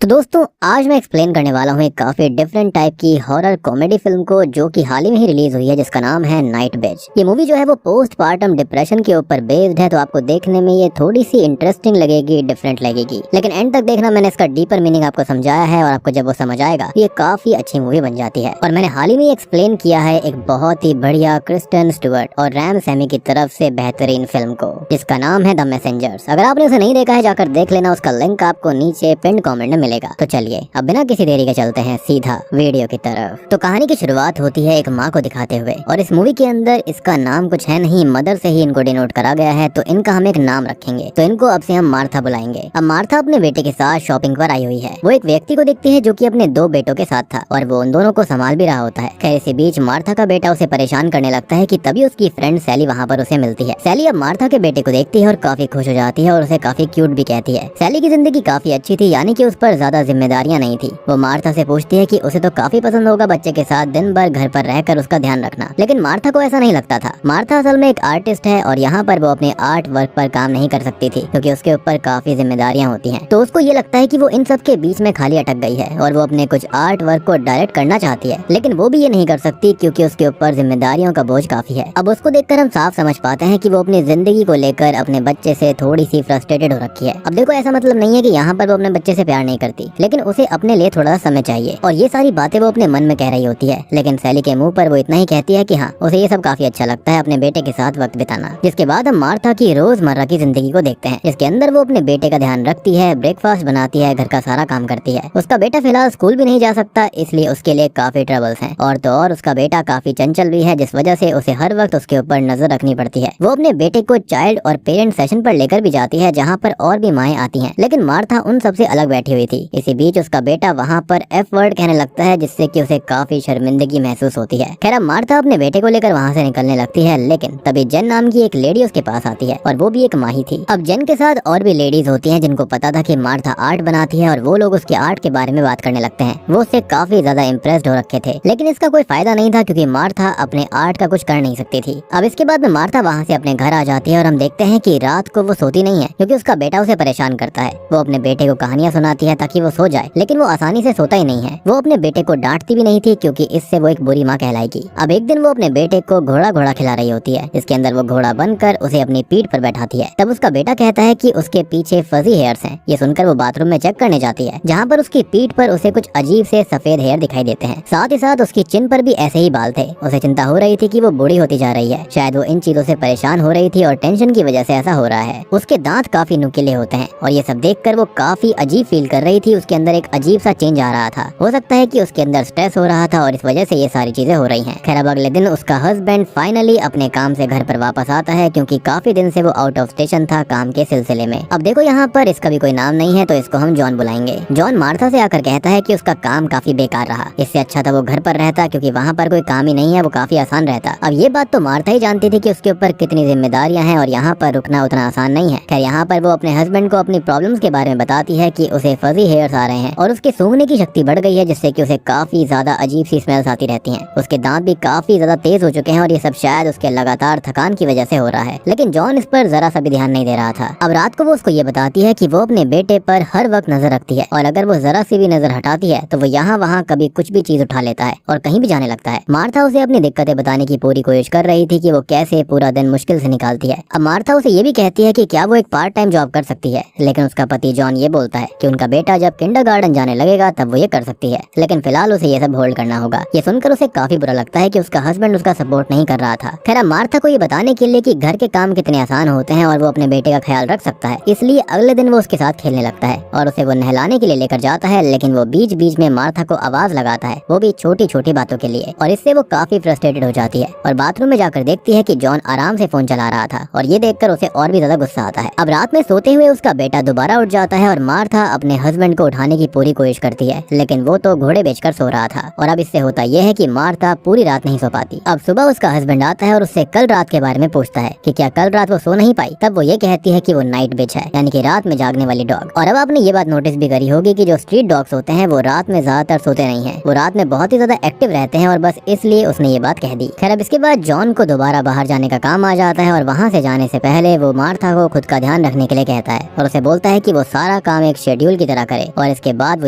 तो दोस्तों आज मैं एक्सप्लेन करने वाला हूँ एक काफी डिफरेंट टाइप की हॉरर कॉमेडी फिल्म को जो कि हाल ही में ही रिलीज हुई है, जिसका नाम है नाइट बेज। ये मूवी जो है वो पोस्ट पार्टम डिप्रेशन के ऊपर बेस्ड है, तो आपको देखने में ये थोड़ी सी इंटरेस्टिंग लगेगी, डिफरेंट लगेगी, लेकिन एंड तक देखना। मैंने इसका डीपर मीनिंग आपको समझाया है और आपको जब वो समझ आएगा ये काफी अच्छी मूवी बन जाती है। और मैंने हाल ही में एक्सप्लेन किया है एक बहुत ही बढ़िया क्रिस्टन स्टुअर्ट और रैम सैमी की तरफ से बेहतरीन फिल्म को, जिसका नाम है द मैसेंजर्स। अगर आपने उसे नहीं देखा है जाकर देख लेना, उसका लिंक आपको नीचे पिन कमेंट में मिलेगा। तो चलिए अब बिना किसी देरी के चलते हैं सीधा वीडियो की तरफ। तो कहानी की शुरुआत होती है एक माँ को दिखाते हुए, और इस मूवी के अंदर इसका नाम कुछ है नहीं, मदर से ही इनको डिनोट करा गया है, तो इनका हम एक नाम रखेंगे। तो इनको अब से हम मार्था बुलाएंगे। अब मार्था अपने बेटे के साथ शॉपिंग पर आई हुई है। वो एक व्यक्ति को देखती है जो कि अपने दो बेटों के साथ था और वो उन दोनों को संभाल भी रहा होता है। खैर इसी बीच मार्था का बेटा उसे परेशान करने लगता है कि तभी उसकी फ्रेंड सैली वहाँ पर उसे मिलती है। सैली अब मार्था के बेटे को देखती है और काफी खुश हो जाती है और उसे काफी क्यूट भी कहती है। सैली की जिंदगी काफी अच्छी थी, यानी कि उस पर ज्यादा जिम्मेदारियां नहीं थी। वो मार्था से पूछती है कि उसे तो काफी पसंद होगा बच्चे के साथ दिन भर घर पर रहकर उसका ध्यान रखना, लेकिन मार्था को ऐसा नहीं लगता था। मार्था असल में एक आर्टिस्ट है और यहाँ पर वो अपने आर्ट वर्क पर काम नहीं कर सकती थी क्योंकि उसके ऊपर काफी जिम्मेदारियां होती हैं। तो उसको ये लगता है कि वो इन सब के बीच में खाली अटक गई है और वो अपने कुछ आर्ट वर्क को डायरेक्ट करना चाहती है, लेकिन वो भी ये नहीं कर सकती क्योंकि उसके ऊपर जिम्मेदारियों का बोझ काफी है। अब उसको देखकर हम साफ समझ पाते हैं कि वो अपनी जिंदगी को लेकर अपने बच्चे से थोड़ी सी फ्रस्ट्रेटेड हो रखी है। अब देखो ऐसा मतलब नहीं है कि यहाँ पर वो अपने बच्चे से प्यार नहीं करती, लेकिन उसे अपने लिए थोड़ा समय चाहिए और ये सारी बातें वो अपने मन में कह रही होती है। लेकिन सैली के मुंह पर वो इतना ही कहती है कि हाँ उसे ये सब काफी अच्छा लगता है अपने बेटे के साथ वक्त बिताना। जिसके बाद हम मार्था की रोजमर्रा की जिंदगी को देखते हैं, जिसके अंदर वो अपने बेटे का ध्यान रखती है, ब्रेकफास्ट बनाती है, घर का सारा काम करती है। उसका बेटा फिलहाल स्कूल भी नहीं जा सकता, इसलिए उसके लिए काफी ट्रबल्स हैं। और तो और उसका बेटा काफी चंचल भी है, जिस वजह से उसे हर वक्त उसके ऊपर नजर रखनी पड़ती है। वो अपने बेटे को चाइल्ड और पेरेंट सेशन पर लेकर भी जाती है, जहाँ पर और भी माएँ आती हैं, लेकिन मार्था उन सबसे अलग बैठी हुई थी। इसी बीच उसका बेटा वहाँ पर एफ वर्ड कहने लगता है, जिससे कि उसे काफी शर्मिंदगी महसूस होती है। खैर अब मार्था अपने बेटे को लेकर वहाँ से निकलने लगती है, लेकिन तभी जेन नाम की एक लेडी उसके पास आती है और वो भी एक माही थी। अब जेन के साथ और भी लेडीज होती हैं जिनको पता था कि मार्था आर्ट बनाती है और वो लोग उसके आर्ट के बारे में बात करने लगते हैं। वो उससे काफी ज्यादा इम्प्रेस्ड हो रखे थे, लेकिन इसका कोई फायदा नहीं था क्योंकि मार्था अपने आर्ट का कुछ कर नहीं सकती थी। अब इसके बाद में मार्था वहाँ से अपने घर आ जाती है और हम देखते हैं कि रात को वो सोती नहीं है क्योंकि उसका बेटा उसे परेशान करता है। वो अपने बेटे को कहानियां सुनाती है ताकि वो सो जाए, लेकिन वो आसानी से सोता ही नहीं है। वो अपने बेटे को डांटती भी नहीं थी क्योंकि इससे वो एक बुरी माँ कहलाएगी। अब एक दिन वो अपने बेटे को घोड़ा खिला रही होती है, जिसके अंदर वो घोड़ा बनकर उसे अपनी पीठ पर बैठाती है। तब उसका बेटा कहता है कि उसके पीछे फजी हेयर्स हैं। ये सुनकर वो बाथरूम में चेक करने जाती है, जहाँ पर उसकी पीठ पर उसे कुछ अजीब से सफेद हेयर दिखाई देते हैं। साथ ही साथ उसकी चिन पर भी ऐसे ही बाल थे। उसे चिंता हो रही थी कि वो बूढ़ी होती जा रही है, शायद वो इन चीजों से परेशान हो रही थी और टेंशन की वजह से ऐसा हो रहा है। उसके दांत काफी नुकीले होते हैं और ये सब देखकर वो काफी अजीब फील कर रही थी। उसके अंदर एक अजीब सा चेंज आ रहा था। हो सकता है कि उसके अंदर स्ट्रेस हो रहा था और इस वजह से ये सारी चीजें हो रही हैं। खैर अब अगले दिन उसका हस्बैंड फाइनली अपने काम से घर पर वापस आता है क्योंकि काफी दिन से वो आउट ऑफ स्टेशन था काम के सिलसिले में। अब देखो यहाँ पर इसका भी कोई नाम नहीं है, तो इसको हम जॉन बुलाएंगे। जॉन मार्था से आकर कहता है कि उसका काम काफी बेकार रहा, इससे अच्छा था वो घर पर रहता क्योंकि वहाँ पर कोई काम ही नहीं है, वो काफी आसान रहता। अब ये बात तो मार्था ही जानती थी कि उसके ऊपर कितनी जिम्मेदारियां हैं और यहाँ पर रुकना उतना आसान नहीं है। खैर यहाँ पर वो अपने हस्बैंड को अपनी प्रॉब्लम्स के बारे में बताती है कि उसे फजी हेयर्स आ रहे हैं और उसके सूंघने की शक्ति बढ़ गई है, जिससे कि उसे काफी ज्यादा अजीब सी स्मेल्स आती रहती हैं। उसके दांत भी काफी ज्यादा तेज हो चुके हैं और ये सब शायद उसके लगातार थकान की वजह से हो रहा है, लेकिन जॉन इस पर जरा सा भी ध्यान नहीं दे रहा था। अब रात को वो उसको ये बताती है कि वो अपने बेटे पर हर वक्त नजर रखती है और अगर वो जरा सी भी नजर हटाती है तो वो यहाँ वहाँ कभी कुछ भी चीज उठा लेता है और कहीं भी जाने लगता है। मार्था उसे अपनी दिक्कतें बताने की पूरी कोशिश कर रही थी कि वो कैसे पूरा दिन मुश्किल से निकालती है। अब मार्था उसे ये भी कहती है कि क्या वो एक पार्ट टाइम जॉब कर सकती है, लेकिन उसका पति जॉन ये बोलता है कि उनका बेटा जब किंडरगार्टन जाने लगेगा तब वो ये कर सकती है, लेकिन फिलहाल उसे ये सब होल्ड करना होगा। ये सुनकर उसे काफी बुरा लगता है कि उसका हस्बैंड उसका सपोर्ट नहीं कर रहा था। खैर मार्था को ये बताने के लिए कि घर के काम कितने आसान होते हैं और वो अपने बेटे का ख्याल रख सकता है, इसलिए अगले दिन वो उसके साथ खेलने लगता है और उसे वो नहलाने के लिए लेकर जाता है, लेकिन वो बीच बीच में मार्था को आवाज लगाता है, वो भी छोटी छोटी बातों के लिए, और इससे वो काफी फ्रस्ट्रेटेड हो जाती है और बाथरूम में जाकर देखती है कि जॉन आराम से फोन चला रहा था और ये देखकर उसे और भी ज्यादा गुस्सा आता है। अब रात में सोते हुए उसका बेटा दोबारा उठ जाता है और मार्था अपने हस्बैंड को उठाने की पूरी कोशिश करती है, लेकिन वो तो घोड़े बेचकर सो रहा था और अब इससे होता यह है कि मार्था पूरी रात नहीं सो पाती। अब सुबह उसका हस्बैंड आता है और उससे कल रात के बारे में पूछता है कि क्या कल रात वो सो नहीं पाई। तब वो ये कहती है कि वो नाइट बिच है, यानी कि रात में जागने वाली डॉग। और अब आपने ये बात नोटिस भी करी होगी कि जो स्ट्रीट डॉग्स होते हैं वो रात में ज्यादातर सोते नहीं हैं, वो रात में बहुत ही ज्यादा एक्टिव रहते हैं और बस इसलिए उसने ये बात कह दी। खैर अब इसके बाद जॉन को दोबारा बाहर जाने का काम आ जाता है और वहाँ से जाने से पहले वो मार्था को खुद का ध्यान रखने के लिए कहता है और उसे बोलता है कि वो सारा काम एक शेड्यूल की तरह करे। और इसके बाद वो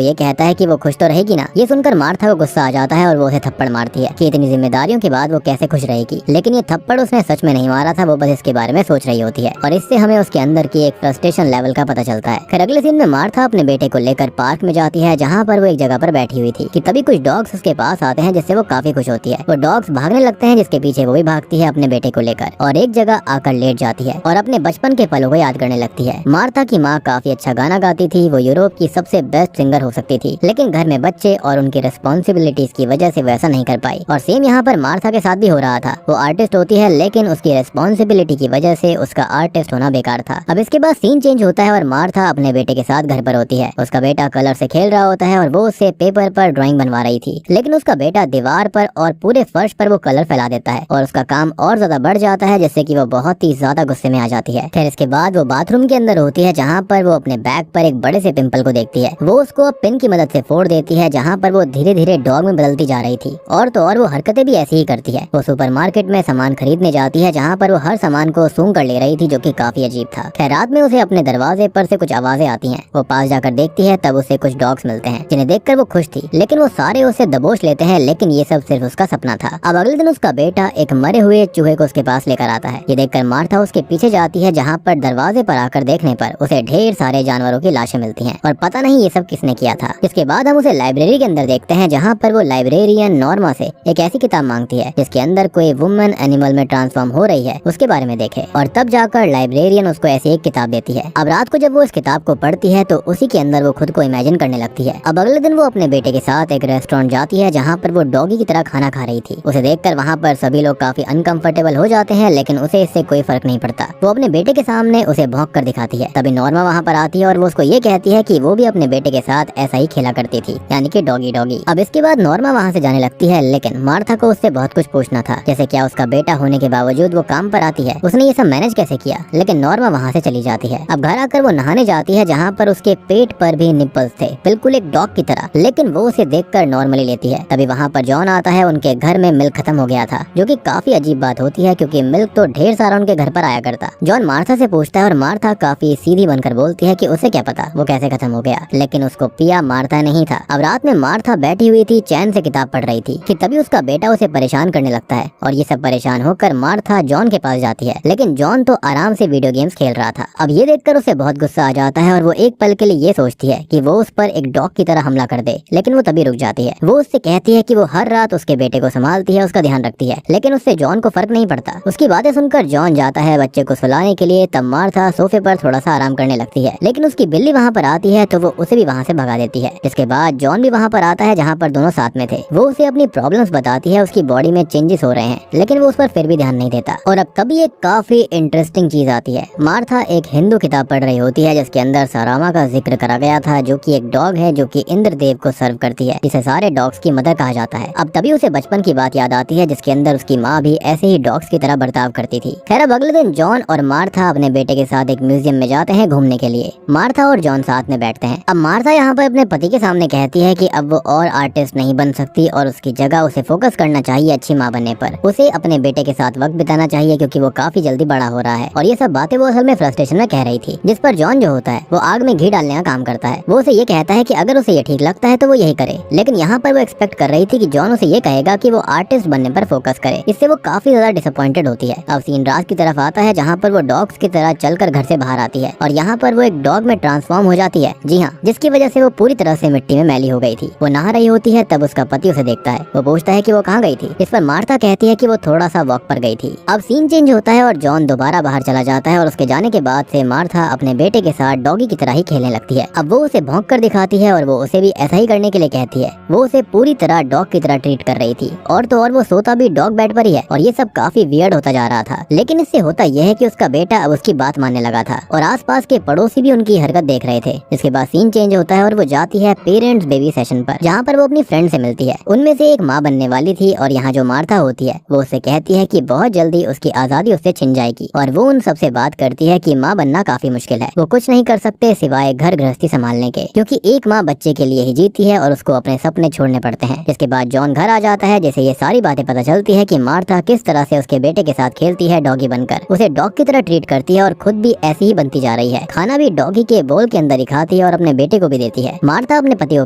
ये कहता है कि वो खुश तो रहेगी ना। ये सुनकर मार्था को गुस्सा आ जाता है और वो उसे थप्पड़ मारती है कि इतनी जिम्मेदारियों के बाद वो कैसे खुश रहेगी। लेकिन ये थप्पड़ उसने सच में नहीं मारा था, वो बस इसके बारे में सोच रही होती है और इससे हमें उसके अंदर की एक फ्रस्ट्रेशन लेवल का पता चलता है। फिर अगले सीन में मार्था अपने बेटे को लेकर पार्क में जाती है, जहाँ पर वो एक जगह पर बैठी हुई थी कि तभी कुछ डॉग्स उसके पास आते हैं, जिससे वो काफी खुश होती है। वो डॉग्स भागने लगते हैं, जिसके पीछे वो भी भागती है अपने बेटे को लेकर और एक जगह आकर लेट जाती है और अपने बचपन के पलों को याद करने लगती है। मार्था की माँ काफी अच्छा गाना गाती थी, वो यूरोप की सबसे बेस्ट सिंगर हो सकती थी, लेकिन घर में बच्चे और उनकी रिस्पॉन्सिबिलिटीज की वजह से वैसा नहीं कर पाई। और सेम यहाँ पर मार्था के साथ भी हो रहा था। वो आर्टिस्ट होती है, लेकिन उसकी रिस्पॉन्सिबिलिटी की वजह से उसका आर्टिस्ट होना बेकार था। अब इसके बाद सीन चेंज होता है और मार्था अपने बेटे के साथ घर पर होती है। उसका बेटा कलर से खेल रहा होता है और वो उससे पेपर पर ड्राइंग बनवा रही थी, लेकिन उसका बेटा दीवार पर और पूरे फर्श पर वो कलर फैला देता है और उसका काम और ज्यादा बढ़ जाता है, जिससे कि वो बहुत ही ज्यादा गुस्से में आ जाती है। फिर इसके बाद वो बाथरूम के अंदर होती है, जहाँ पर वो अपने बैग पर एक बड़े से पिंपल को देखती है। वो उसको अब पिन की मदद से फोड़ देती है, जहाँ पर वो धीरे धीरे डॉग में बदलती जा रही थी। और तो और वो हरकतें भी ऐसी ही करती है। वो सुपरमार्केट में सामान खरीदने जाती है, जहाँ पर वो हर सामान को सूंघ कर ले रही थी, जो कि काफी अजीब था। खैर रात में उसे अपने दरवाजे पर से कुछ आवाजें आती हैं। वो पास जाकर देखती है, तब उसे कुछ डॉग्स मिलते हैं, जिन्हें देखकर वो खुश थी, लेकिन वो सारे उसे दबोच लेते हैं। लेकिन ये सब सिर्फ उसका सपना था। अब अगले दिन उसका बेटा एक मरे हुए चूहे को उसके पास लेकर आता है। ये देखकर मार्था उसके पीछे जाती है, जहाँ पर दरवाजे पर आकर देखने पर उसे ढेर सारे जानवरों की लाशें मिलती हैं और पता नहीं ये सब किसने किया था। इसके बाद हम उसे लाइब्रेरी के अंदर देखते हैं, जहाँ पर वो लाइब्रेरियन नॉर्मा से एक ऐसी किताब मांगती है जिसके अंदर कोई वुमन एनिमल में ट्रांसफॉर्म हो रही है, उसके बारे में देखे। और तब जाकर लाइब्रेरियन उसको ऐसी एक किताब देती है। अब रात को जब वो इस किताब को पढ़ती है तो उसी के अंदर वो खुद को इमेजिन करने लगती है। अब अगले दिन वो अपने बेटे के साथ एक रेस्टोरेंट जाती है, जहाँ पर वो डॉगी की तरह खाना खा रही थी। उसे देखकर वहाँ पर सभी लोग काफी अनकंफर्टेबल हो जाते हैं, लेकिन उसे इससे कोई फर्क नहीं पड़ता। वो अपने बेटे के सामने उसे भौंक कर दिखाती है। तभी नॉर्मा वहाँ पर आती है और वो उसको ये कहती है कि वो भी अपने बेटे के साथ ऐसा ही खेला करती थी, यानी कि डॉगी डॉगी। अब इसके बाद नॉर्मा वहाँ से जाने लगती है, लेकिन मार्था को उससे बहुत कुछ पूछना था, जैसे क्या उसका बेटा होने के बावजूद वो काम पर आती है, उसने ये सब मैनेज कैसे किया। लेकिन नॉर्मा वहाँ से चली जाती है। अब घर आकर वो नहाने जाती है, जहाँ पर उसके पेट पर भी निप्पल्स थे, बिल्कुल एक डॉग की तरह, लेकिन वो उसे देखकर नॉर्मली लेती है। तभी वहाँ पर जॉन आता है। उनके घर में मिल्क खत्म हो गया था, जो कि काफी अजीब बात होती है, क्योंकि मिल्क तो ढेर सारा उनके घर पर आया करता। जॉन मार्था से पूछता है और मार्था काफी सीधी बनकर बोलती है कि उसे क्या पता वो कैसे खत्म हो गया, लेकिन उसको पिया मार्था नहीं था। अब रात में मार्था बैठी हुई थी, चैन से किताब पढ़ रही थी कि तभी उसका बेटा उसे परेशान करने लगता है और ये सब परेशान होकर मार्था जॉन के पास जाती है, लेकिन जॉन तो आराम से वीडियो गेम्स खेल रहा था। अब ये देखकर उसे बहुत गुस्सा आ जाता है और वो एक पल के लिए ये सोचती है कि वो उस पर एक डॉग की तरह हमला कर दे, लेकिन वो तभी रुक जाती है। वो उससे कहती है कि वो हर रात उसके बेटे को संभालती है, उसका ध्यान रखती है, लेकिन उससे जॉन को फर्क नहीं पड़ता। उसकी बातें सुनकर जॉन जाता है बच्चे को सुलाने के लिए। तब मार्था सोफे पर थोड़ा सा आराम करने लगती है, लेकिन उसकी बिल्ली वहाँ पर आती है तो वो उसे भी वहाँ से भगा देती है। इसके बाद जॉन भी वहाँ पर आता है, जहाँ पर दोनों साथ में थे। वो उसे अपनी प्रॉब्लम्स बताती है, उसकी बॉडी में चेंजेस हो रहे हैं, लेकिन वो उस पर फिर भी ध्यान नहीं देता। और अब तभी एक काफी इंटरेस्टिंग चीज आती है। मार्था एक हिंदू किताब पढ़ रही होती है, जिसके अंदर सारामा का जिक्र करा गया था, जो कि एक डॉग है जो कि इंद्रदेव को सर्व करती है, जिसे सारे डॉग्स की मदर कहा जाता है। अब तभी उसे बचपन की बात याद आती है, जिसके अंदर उसकी माँ भी ऐसे ही डॉग्स की तरह बर्ताव करती थी। खैर अब अगले दिन जॉन और मार्था अपने बेटे के साथ एक म्यूजियम में जाते हैं घूमने के लिए। मार्था और जॉन साथ में बैठते हैं। अब मार्था यहाँ पर अपने पति के सामने कहती है कि अब वो और आर्टिस्ट नहीं बन सकती और उसकी जगह उसे फोकस करना चाहिए अच्छी माँ बनने पर। उसे अपने बेटे के साथ वक्त बिताना चाहिए, क्योंकि वो काफी जल्दी बड़ा हो रहा है। और ये सब बातें वो असल में फ्रस्ट्रेशन में कह रही थी, जिस पर जॉन जो होता है वो आग में घी डालने का काम करता है। वो उसे ये कहता है कि अगर उसे ये ठीक लगता है तो वो यही करे, लेकिन यहाँ पर वो एक्सपेक्ट कर रही थी कि जॉन उसे ये कहेगा कि वो आर्टिस्ट बनने पर फोकस करे। इससे वो काफी ज्यादा डिसअपॉइंटेड होती है। अब सीन रात की तरफ आता है, जहाँ पर वो डॉग्स की तरह चलकर घर से बाहर आती है और यहाँ पर वो एक डॉग में ट्रांसफॉर्म हो जाती है। जी हाँ, जिसकी वजह से वो पूरी तरह से मिट्टी में मैली हो गई थी। वो नहा रही होती है, तब उसका पति उसे देखता है। वो पूछता है कि वो कहाँ गई थी। इस पर मार्था कहती है कि वो थोड़ा सा वॉक पर गई थी। अब सीन चेंज होता है और जॉन दोबारा बाहर चला जाता है और उसके जाने के बाद से मार्था अपने बेटे के साथ डॉगी की तरह ही खेलने लगती है। अब वो उसे भौंक कर दिखाती है और वो उसे भी ऐसा ही करने के लिए कहती है। वो उसे पूरी तरह डॉग की तरह ट्रीट कर रही थी और तो और वो सोता भी डॉग बेड पर ही है। और ये सब काफी वियर्ड होता जा रहा था, लेकिन इससे होता यह है कि उसका बेटा अब उसकी बात मानने लगा था और आसपास के पड़ोसी भी उनकी हरकत देख रहे थे। इसके बाद सीन चेंज होता है और वो जाती है पेरेंट्स बेबी सेशन पर, जहाँ पर वो अपनी फ्रेंड से मिलती है। उनमें से एक माँ बनने वाली थी और यहाँ जो मार्था होती है वो उससे कहती है कि बहुत जल्दी उसकी आजादी उससे छिन जाएगी। और वो उन सबसे बात करती है कि माँ बनना काफी मुश्किल है, वो कुछ नहीं कर सकते सिवाय घर गृहस्थी संभालने के, क्योंकि एक माँ बच्चे के लिए ही जीती है और उसको अपने सपने छोड़ने पड़ते हैं। इसके बाद जॉन घर आ जाता है, जैसे ये सारी बातें पता चलती है कि मार्था किस तरह से उसके बेटे के साथ खेलती है डॉगी बनकर, उसे डॉग की तरह ट्रीट करती है और खुद भी ऐसी ही बनती जा रही है। खाना भी डॉगी के बोल के अंदर ही खाती है और अपने बेटे को भी देती है। मार्था अपने पति को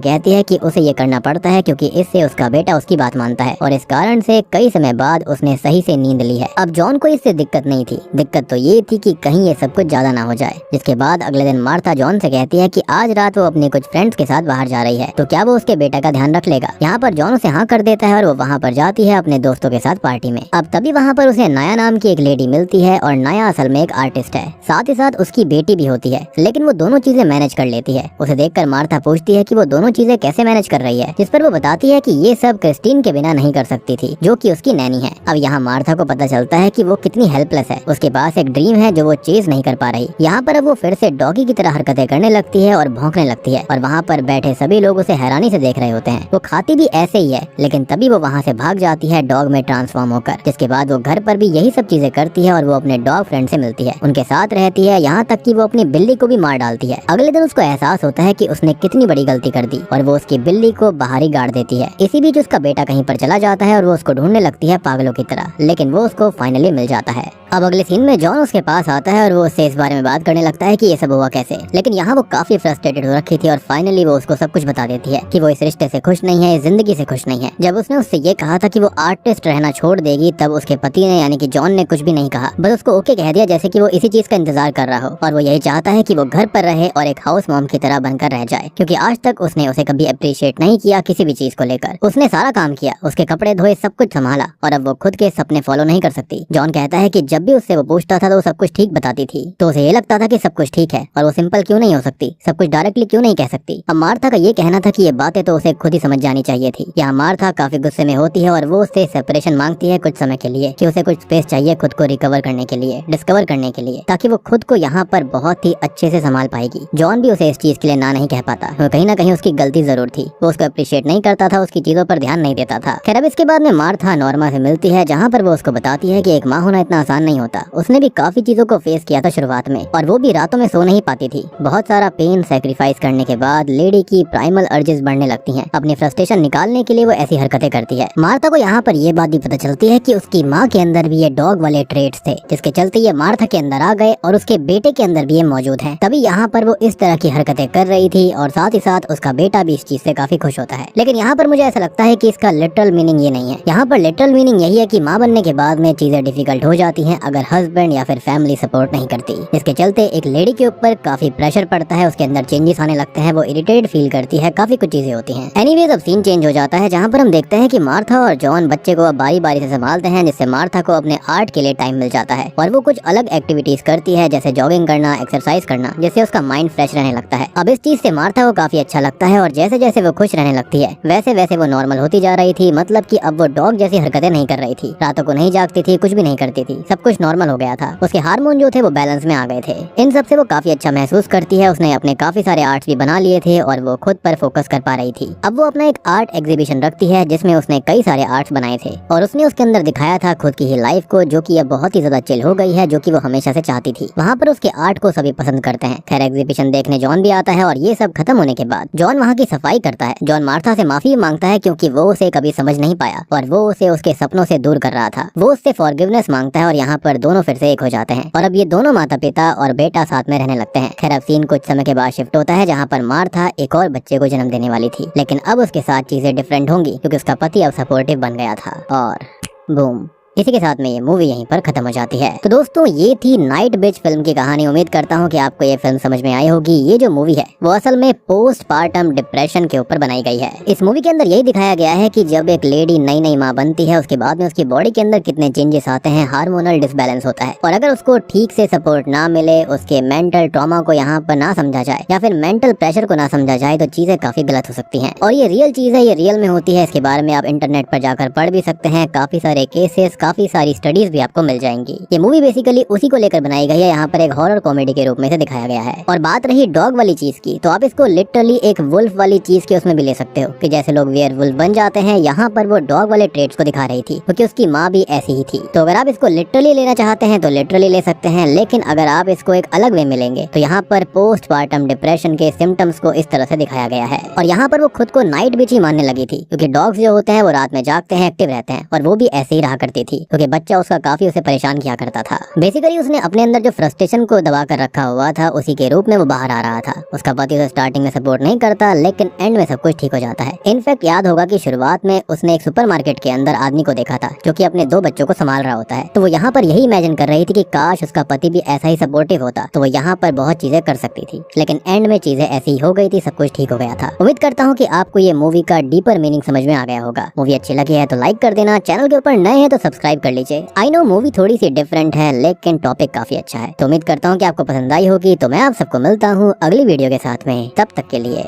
कहती है कि उसे ये करना पड़ता है क्योंकि इससे उसका बेटा उसकी बात मानता है और इस कारण से कई समय बाद उसने सही से नींद ली है। अब जॉन को इससे दिक्कत नहीं थी, दिक्कत तो ये थी कि कहीं ये सब कुछ ज्यादा ना हो जाए। जिसके बाद अगले दिन मार्था जॉन से कहती है कि आज रात वो अपने कुछ फ्रेंड्स के साथ बाहर जा रही है, तो क्या वो उसके बेटा का ध्यान रख लेगा। यहाँ पर जॉन उसे हाँ कर देता है और वो वहाँ पर जाती है अपने दोस्तों के साथ पार्टी में। अब तभी वहाँ पर उसे नया नाम की एक लेडी मिलती है और नया असल में एक आर्टिस्ट है, साथ ही साथ उसकी बेटी भी होती है, लेकिन वो दोनों चीजें मैनेज कर लेती है। उसे देखकर मार्था पूछती है कि वो दोनों चीजें कैसे मैनेज कर रही है, जिस पर वो बताती है कि ये सब क्रिस्टीन के बिना नहीं कर सकती थी, जो कि उसकी नैनी है। अब यहाँ मार्था को पता चलता है कि वो कितनी हेल्पलेस है, उसके पास एक ड्रीम है जो वो चेज नहीं कर पा रही। यहाँ पर अब वो फिर से डॉगी की तरह हरकतें करने लगती है और भौंकने लगती है और वहाँ पर बैठे सभी लोग उसे हैरानी से देख रहे होते हैं। वो खाती भी ऐसे ही है, लेकिन तभी वो वहाँ से भाग जाती है डॉग में ट्रांसफॉर्म होकर। जिसके बाद वो घर पर भी यही सब चीजें करती है और वो अपने डॉग फ्रेंड से मिलती है, उनके साथ रहती है, यहाँ तक कि वो अपनी बिल्ली को भी मार डालती है। अगले दिन उसको एहसास होता है कि उसने कितनी बड़ी गलती कर दी और वो उसकी बिल्ली को बाहर ही गाड़ देती है। इसी बीच उसका बेटा कहीं पर चला जाता है और वो उसको ढूंढने लगती है पागलों की तरह, लेकिन वो उसको फाइनली मिल जाता है। अब अगले सीन में जॉन उसके पास आता है और वो उससे इस बारे में बात करने लगता है कि ये सब हुआ कैसे, लेकिन यहाँ वो काफी फ्रस्ट्रेटेड हो रखी थी और फाइनली वो उसको सब कुछ बता देती है कि वो इस रिश्ते से खुश नहीं है, इस जिंदगी से खुश नहीं है। जब उसने उससे ये कहा था कि वो आर्टिस्ट रहना छोड़ देगी, तब उसके पति ने यानी कि जॉन ने कुछ भी नहीं कहा, बस उसको ओके कह दिया, जैसे कि वो इसी चीज का इंतजार कर रहा हो और वो यही चाहता है कि वो घर पर रहे और एक हाउस मॉम की तरह बनकर रह जाए, क्योंकि आज तक उसने उसे कभी अप्रिशिएट नहीं किया किसी भी चीज को लेकर। उसने सारा काम किया, उसके कपड़े धोए, सब कुछ संभाला और अब वो खुद के सपने फॉलो नहीं कर सकती। जॉन कहता है कि जब भी उससे वो पूछता था तो वो सब कुछ ठीक बताती थी, तो उसे ये लगता था कि सब कुछ ठीक है और वो सिंपल क्यों नहीं हो सकती, सब कुछ डायरेक्टली क्यों नहीं कह सकती। अब मार्था का ये कहना था कि ये बातें तो उसे खुद ही समझ जानी चाहिए थी। यहाँ मार्था काफी गुस्से में होती है और वो उससे सेपरेशन मांगती है कुछ समय के लिए, कि उसे कुछ स्पेस चाहिए खुद को रिकवर करने के लिए, डिस्कवर करने के लिए, ताकि वो खुद को यहाँ पर बहुत ही अच्छे से संभाल पाएगी। जॉन भी उसे इस चीज के लिए ना नहीं कह पाता, वो कहीं ना कहीं उसकी गलती जरूर थी, वो उसको अप्रिशिएट नहीं करता था, उसकी चीजों पर ध्यान नहीं देता था। खैर अब इसके बाद में मार्था नॉर्मा से मिलती है, जहाँ पर वो उसको बताती है कि एक माँ होना इतना आसान नहीं होता। उसने भी काफी चीजों को फेस किया था शुरुआत में और वो भी रातों में सो नहीं पाती थी। बहुत सारा पेन सैक्रिफाइस करने के बाद लेडी की प्राइमल अर्जेस बढ़ने लगती हैं। अपनी फ्रस्ट्रेशन निकालने के लिए वो ऐसी हरकतें करती है। मार्था को यहाँ पर ये बात भी पता चलती है कि उसकी माँ के अंदर भी ये डॉग वाले ट्रेड्स थे, जिसके चलते ये मार्था के अंदर आ गए और उसके बेटे के अंदर भी ये मौजूद हैं। तभी यहाँ पर वो इस तरह की हरकतें कर रही थी और साथ ही साथ उसका बेटा भी इस चीज से काफी खुश होता है। लेकिन यहाँ पर मुझे ऐसा लगता है कि इसका लिटरल मीनिंग ये नहीं है। यहाँ पर लिटरल मीनिंग यही है कि माँ बनने के बाद में चीजें डिफिकल्ट हो जाती हैं अगर हस्बैंड या फिर फैमिली सपोर्ट नहीं करती, जिसके चलते एक लेडी के ऊपर काफी प्रेशर पड़ता है, उसके अंदर चेंजेस आने लगते हैं, वो इरिटेटेड फील करती है, काफी कुछ चीजें होती हैं। एनीवेज अब सीन चेंज हो जाता है, जहाँ पर हम देखते हैं कि मार्था और जॉन बच्चे को अब बारी बारी से संभालते हैं, जिससे मार्था को अपने आर्ट के लिए टाइम मिल जाता है और वो कुछ अलग एक्टिविटीज करती है, जैसे जॉगिंग करना, एक्सरसाइज करना, जिससे उसका माइंड फ्रेश रहने लगता है। अब इस चीज से मार्था को काफी अच्छा लगता है और जैसे जैसे वो खुश रहने लगती है वैसे वैसे वो नॉर्मल होती जा रही थी। मतलब कि अब वो डॉग जैसी हरकतें नहीं कर रही थी, रातों को नहीं जागती थी, कुछ भी नहीं करती थी, सब कुछ नॉर्मल हो गया था। उसके हार्मोन जो थे वो बैलेंस में आ गए थे। इन सब से वो काफी अच्छा महसूस करती है। उसने अपने काफी सारे आर्ट्स भी बना लिए थे और वो खुद पर फोकस कर पा रही थी। अब वो अपना एक आर्ट एग्जीबिशन रखती है जिसमें उसने कई सारे आर्ट्स बनाए थे और उसने उसके अंदर दिखाया था खुद की ही लाइफ को, जो कि अब बहुत ही ज्यादा चिल हो गई है, जो कि वो हमेशा से चाहती थी। वहाँ पर उसके आर्ट को सभी पसंद करते हैं। खैर एग्जीबिशन देखने जॉन भी आता है और ये सब खत्म होने के बाद जॉन वहाँ की सफाई करता है। जॉन मार्था से माफी मांगता है क्योंकि वो उसे कभी समझ नहीं पाया और वो उसे उसके सपनों से दूर कर रहा था। वो उससे फॉरगिवनेस मांगता है और यहाँ पर दोनों फिर से एक हो जाते हैं और अब ये दोनों माता पिता और बेटा साथ में रहने लगते हैं। खैर अब सीन कुछ समय के बाद शिफ्ट होता है, जहाँ पर मार्था एक और बच्चे को जन्म देने वाली थी, लेकिन अब उसके साथ चीजें डिफरेंट होंगी क्योंकि उसका पति अब सपोर्टिव बन गया था और बूम, इसी के साथ में ये मूवी यहीं पर खत्म हो जाती है। तो दोस्तों ये थी नाइट बिच फिल्म की कहानी। उम्मीद करता हूँ कि आपको ये फिल्म समझ में आई होगी। ये जो मूवी है वो असल में पोस्ट पार्टम डिप्रेशन के ऊपर बनाई गई है। इस मूवी के अंदर यही दिखाया गया है कि जब एक लेडी नई नई माँ बनती है उसके बाद में उसकी बॉडी के अंदर कितने चेंजेस आते हैं, हार्मोनल डिसबैलेंस होता है और अगर उसको ठीक से सपोर्ट ना मिले, उसके मेंटल ट्रॉमा को यहाँ पर ना समझा जाए या फिर मेंटल प्रेशर को ना समझा जाए तो चीजें काफी गलत हो सकती हैं। और ये रियल चीज है, ये रियल में होती है। इसके बारे में आप इंटरनेट पर जाकर पढ़ भी सकते हैं। काफी सारे केसेस, काफी सारी स्टडीज भी आपको मिल जाएंगी। ये मूवी बेसिकली उसी को लेकर बनाई गई है। यहाँ पर एक हॉरर कॉमेडी के रूप में से दिखाया गया है। और बात रही डॉग वाली चीज की, तो आप इसको लिटरली एक वुल्फ वाली चीज के उसमें भी ले सकते हो कि जैसे लोग वेयर वुल्फ बन जाते हैं, यहाँ पर वो डॉग वाले ट्रेड्स को दिखा रही थी क्योंकि उसकी माँ भी ऐसी ही थी। तो अगर आप इसको लिटरली लेना चाहते हैं तो लिटरली ले सकते हैं, लेकिन अगर आप इसको एक अलग वे में लेंगे तो यहाँ पर पोस्टपार्टम डिप्रेशन के सिम्टम्स को इस तरह से दिखाया गया है। और यहाँ पर वो खुद को नाइट बिच ही मानने लगी थी क्योंकि डॉग्स जो होते हैं वो रात में जागते हैं, एक्टिव रहते हैं और वो भी ऐसे ही रहा करती थी। क्योंकि बच्चा उसका काफी उसे परेशान किया करता था। बेसिकली उसने अपने अंदर जो फ्रस्ट्रेशन को दबा कर रखा हुआ था उसी के रूप में वो बाहर आ रहा था। उसका पति उसे स्टार्टिंग में सपोर्ट नहीं करता, लेकिन एंड में सब कुछ ठीक हो जाता है। इनफैक्ट याद होगा कि शुरुआत में उसने एक सुपरमार्केट के अंदर आदमी को देखा था जो कि अपने 2 बच्चों को संभाल रहा होता है। तो वो यहाँ पर यही इमेजिन कर रही थी कि काश उसका पति भी ऐसा ही सपोर्टिव होता तो वो यहाँ पर बहुत चीजें कर सकती थी, लेकिन एंड में चीजें ऐसी हो गई थी, सब कुछ ठीक हो गया था। उम्मीद करता हूँ कि आपको ये मूवी का डीपर मीनिंग समझ में आ गया होगा। मूवी अच्छी लगी है तो लाइक कर देना, चैनल के ऊपर नए हैं तो सब्सक्राइब कर लीजिए। आई नो मूवी थोड़ी सी डिफरेंट है लेकिन टॉपिक काफी अच्छा है, तो उम्मीद करता हूँ कि आपको पसंद आई होगी। तो मैं आप सबको मिलता हूँ अगली वीडियो के साथ में, तब तक के लिए